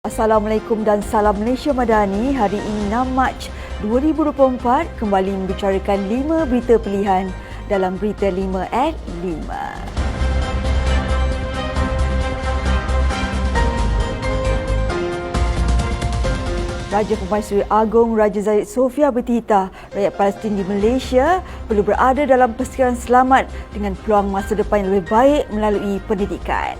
Assalamualaikum dan salam Malaysia Madani. Hari ini 6 Mac 2024 kembali membicarakan 5 berita pilihan dalam Berita 5 at 5. Raja Pemaisuri Agong Raja Zayed Sofia bertitah rakyat Palestin di Malaysia perlu berada dalam persekitaran selamat dengan peluang masa depan yang lebih baik melalui pendidikan.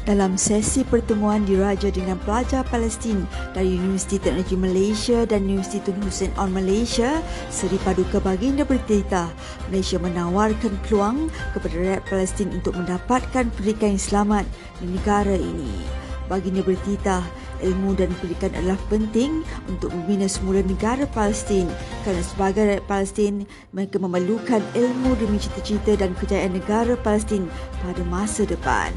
Dalam sesi pertemuan diraja dengan pelajar Palestin dari Universiti Teknologi Malaysia dan Universiti Tun Hussein On Malaysia, Seri Paduka Baginda bertitah Malaysia menawarkan peluang kepada rakyat Palestin untuk mendapatkan pendidikan yang selamat di negara ini. Baginda bertitah, ilmu dan pendidikan adalah penting untuk membina semula negara Palestin kerana sebagai rakyat Palestin, mereka memerlukan ilmu demi cita-cita dan kejayaan negara Palestin pada masa depan.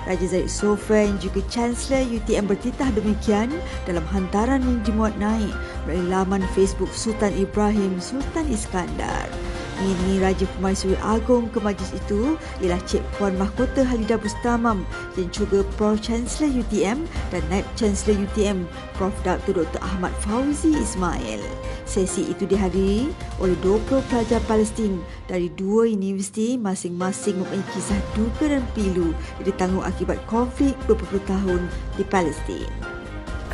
Raja Zayed Sofia yang juga Chancellor UTM bertitah demikian dalam hantaran yang dimuat naik melalui laman Facebook Sultan Ibrahim Sultan Iskandar. Ini Raja Pemaisuri Agong ke majlis itu ialah Cik Puan Mahkota Halidah Bustamam dan juga Prof Chancellor UTM dan Naib Chancellor UTM Prof Dr. Dr. Ahmad Fauzi Ismail. Sesi itu dihadiri oleh 20 pelajar Palestin dari 2 universiti masing-masing mempunyai kisah duka dan pilu yang ditanggung akibat konflik berpuluh tahun di Palestin.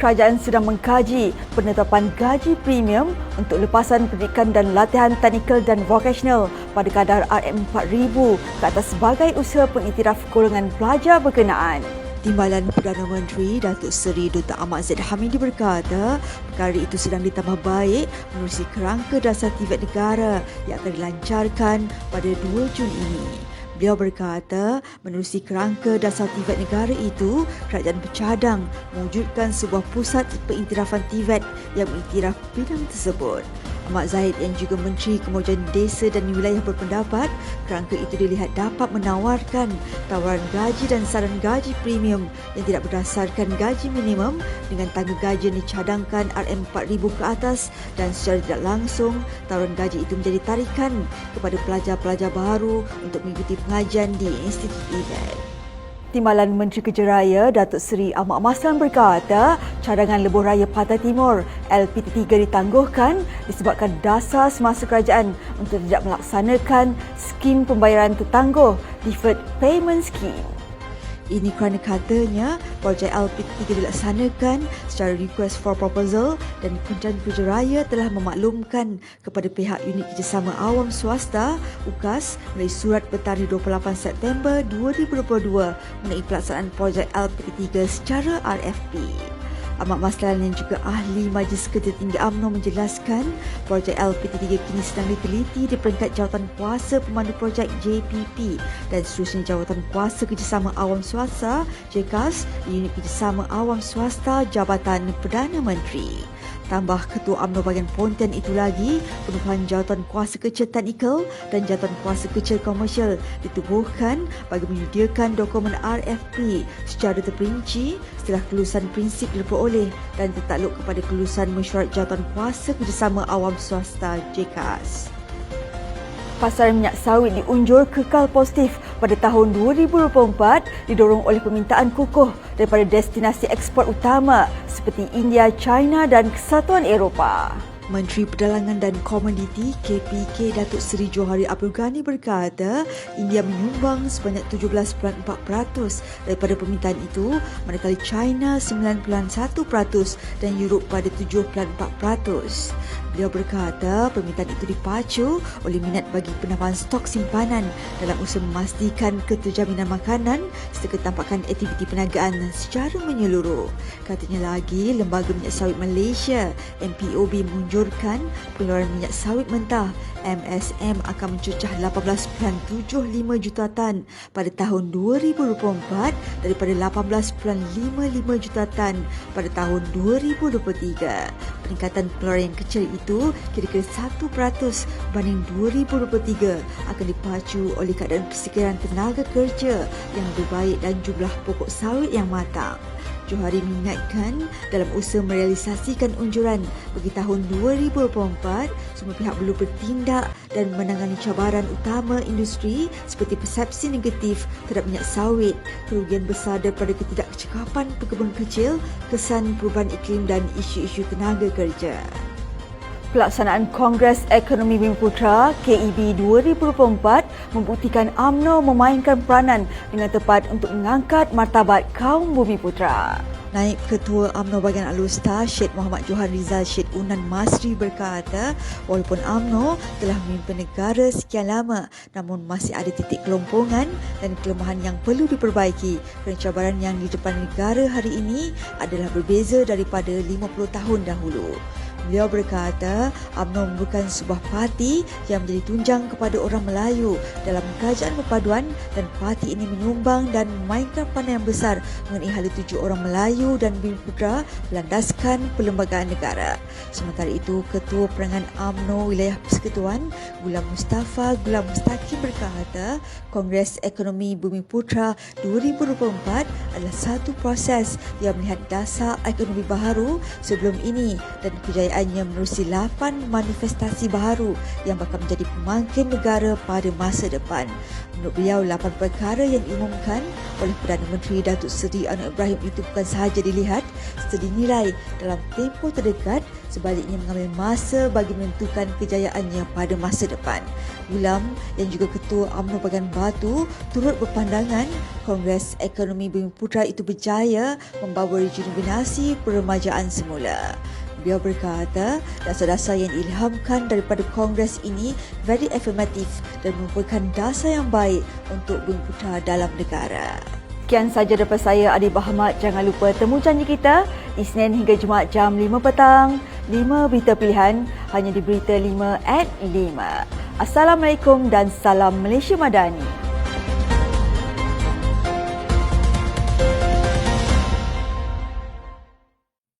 Kerajaan sedang mengkaji penetapan gaji premium untuk lepasan pendidikan dan latihan teknikal dan vocational pada kadar RM4,000 ke atas sebagai usaha pengiktiraf golongan pelajar berkenaan. Timbalan Perdana Menteri Datuk Seri Dr. Ahmad Zaid Hamidi berkata, perkara itu sedang ditambah baik menerusi kerangka dasar TVET negara yang akan dilancarkan pada 2 Jun ini. Beliau berkata, menerusi kerangka dasar TVET negara itu, kerajaan bercadang mewujudkan sebuah pusat pengiktirafan TVET yang mengiktiraf bidang tersebut. Ahmad Zahid yang juga Menteri Kemajuan Desa dan Wilayah berpendapat kerangka itu dilihat dapat menawarkan tawaran gaji dan saran gaji premium yang tidak berdasarkan gaji minimum dengan tangga gaji yang dicadangkan RM4,000 ke atas dan secara tidak langsung tawaran gaji itu menjadi tarikan kepada pelajar-pelajar baru untuk mengikuti pengajian di Institut TVET. Timbalan Menteri Kerja Raya Datuk Seri Ahmad Maslan berkata cadangan lebuh raya Pantai Timur LPT3 ditangguhkan disebabkan dasar semasa kerajaan untuk tidak melaksanakan skim pembayaran tertangguh Deferred Payment Scheme. Ini kerana katanya projek LPT3 dilaksanakan secara request for proposal dan Kementerian Kerja Raya telah memaklumkan kepada pihak Unit Kerjasama Awam Swasta UKAS melalui surat bertarikh 28 September 2022 mengenai pelaksanaan projek LPT3 secara RFP. Ahmad Maslan yang juga ahli Majlis Kerja Tinggi UMNO menjelaskan projek LPT3 kini sedang diteliti di peringkat Jawatan Kuasa Pemandu Projek JPP dan seterusnya Jawatan Kuasa Kerjasama Awam Swasta JKAS di Unit Kerjasama Awam Swasta Jabatan Perdana Menteri. Tambah Ketua UMNO bahagian Pontian itu lagi, penubuhan Jawatan Kuasa Kecil Teknikal dan Jawatan Kuasa Kecil Komersial ditubuhkan bagi menyediakan dokumen RFP secara terperinci setelah kelulusan prinsip diperoleh dan tertakluk kepada kelulusan mesyuarat Jawatan Kuasa Kerjasama Awam Swasta JKAS. Pasaran minyak sawit diunjur kekal positif pada tahun 2024 didorong oleh permintaan kukuh daripada destinasi ekspor utama seperti India, China dan Kesatuan Eropah. Menteri Perdagangan dan Komoditi KPK Datuk Seri Johari Abdul Ghani berkata India menyumbang sebanyak 17.4% daripada permintaan itu, manakala China 9.1% dan Europe pada 7.4%. Beliau berkata permintaan itu dipacu oleh minat bagi penambahan stok simpanan dalam usaha memastikan keterjaminan makanan serta ketampakan aktiviti perniagaan secara menyeluruh. Katanya lagi, Lembaga Minyak Sawit Malaysia MPOB menunjukkan pengeluaran minyak sawit mentah MSM akan mencecah 18.75 juta tan pada tahun 2024 daripada 18.55 juta tan pada tahun 2023. Peningkatan pengeluaran yang kecil itu kira-kira 1% banding 2023 akan dipacu oleh keadaan persediaan tenaga kerja yang lebih baik dan jumlah pokok sawit yang matang. Johari mengingatkan dalam usaha merealisasikan unjuran bagi tahun 2024, semua pihak perlu bertindak dan menangani cabaran utama industri seperti persepsi negatif terhadap minyak sawit, kerugian besar daripada ketidakcekapan pekebun kecil, kesan perubahan iklim dan isu-isu tenaga kerja. Pelaksanaan Kongres Ekonomi Bumiputera KEB 2024 membuktikan UMNO memainkan peranan dengan tepat untuk mengangkat martabat kaum Bumiputera. Naib Ketua UMNO Bahagian Alustar Syed Muhammad Johan Rizal Syed Unan Masri berkata, walaupun UMNO telah memimpin negara sekian lama, namun masih ada titik kelompongan dan kelemahan yang perlu diperbaiki kerana cabaran yang di depan negara hari ini adalah berbeza daripada 50 tahun dahulu. Beliau berkata, UMNO merupakan sebuah parti yang menjadi tunjang kepada orang Melayu dalam kerajaan perpaduan dan parti ini menyumbang dan memainkan peranan yang besar mengenai hala tuju orang Melayu dan Bumiputera berlandaskan perlembagaan negara. Sementara itu, Ketua Perangan UMNO Wilayah Persekutuan Ghulam Mustafa Ghulam Mustaqim berkata, Kongres Ekonomi Bumiputera 2024 adalah satu proses yang melihat dasar ekonomi baharu sebelum ini dan kejayaannya menerusi 8 manifestasi baharu yang bakal menjadi pemangkin negara pada masa depan. Menurut beliau, 8 perkara yang diumumkan oleh Perdana Menteri Datuk Seri Anwar Ibrahim itu bukan sahaja dilihat serta dinilai dalam tempoh terdekat, sebaliknya mengambil masa bagi menentukan kejayaannya pada masa depan. Ghulam yang juga Ketua UMNO Bahagian Batu turut berpandangan Kongres Ekonomi Bumiputera itu berjaya membawa rejuvenasi peremajaan semula. Beliau berkata, dasar-dasar yang diilhamkan daripada Kongres ini very affirmatif dan merupakan dasar yang baik untuk Bumiputera dalam negara. Sekian sahaja daripada saya, Adi Bahmat. Jangan lupa temu janji kita Isnin hingga Jumaat jam 5 petang. 5 berita pilihan hanya di Berita 5 at 5. Assalamualaikum dan salam Malaysia Madani.